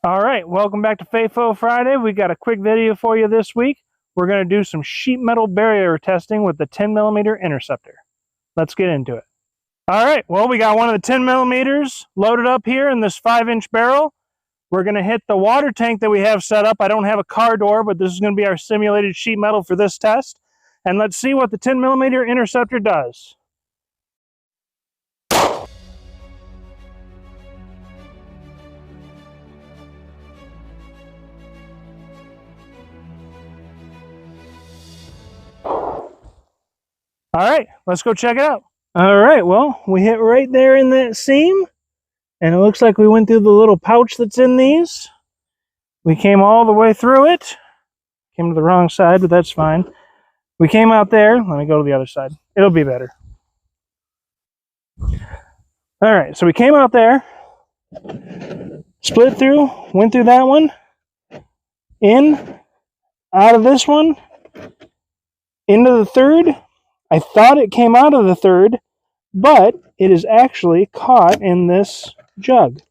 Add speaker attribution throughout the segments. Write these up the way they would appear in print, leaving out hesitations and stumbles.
Speaker 1: All right, welcome back to FAFO Friday. We got a quick video for you this week. We're going to do some sheet metal barrier testing with the 10mm Interceptor. Let's get into it. All right, well, we got one of the 10mm loaded up here in this 5-inch barrel. We're going to hit the water tank that we have set up. I don't have a car door, but this is going to be our simulated sheet metal for this test. And let's see what the 10mm Interceptor does. All right, let's go check it out. All right, well, we hit right there in that seam, and it looks like we went through the little pouch that's in these. We came all the way through it. Came to the wrong side, but that's fine. We came out there. Let me go to the other side. It'll be better. All right, so we came out there, split through, went through that one, in, out of this one, into the third. I thought it came out of the third, but it is actually caught in this jug.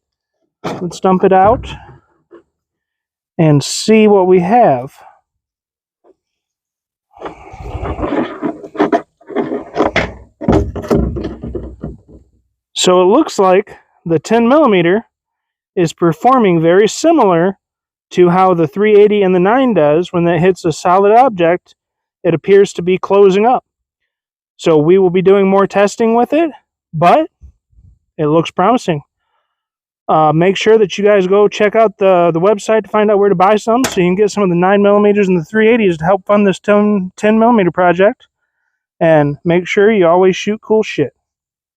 Speaker 1: Let's dump it out and see what we have. So it looks like the 10mm is performing very similar to how the 380 and the 9 does. When that hits a solid object, it appears to be closing up. So we will be doing more testing with it, but it looks promising. Make sure that you guys go check out the website to find out where to buy some, so you can get some of the 9mm and the 380s to help fund this 10mm project. And make sure you always shoot cool shit.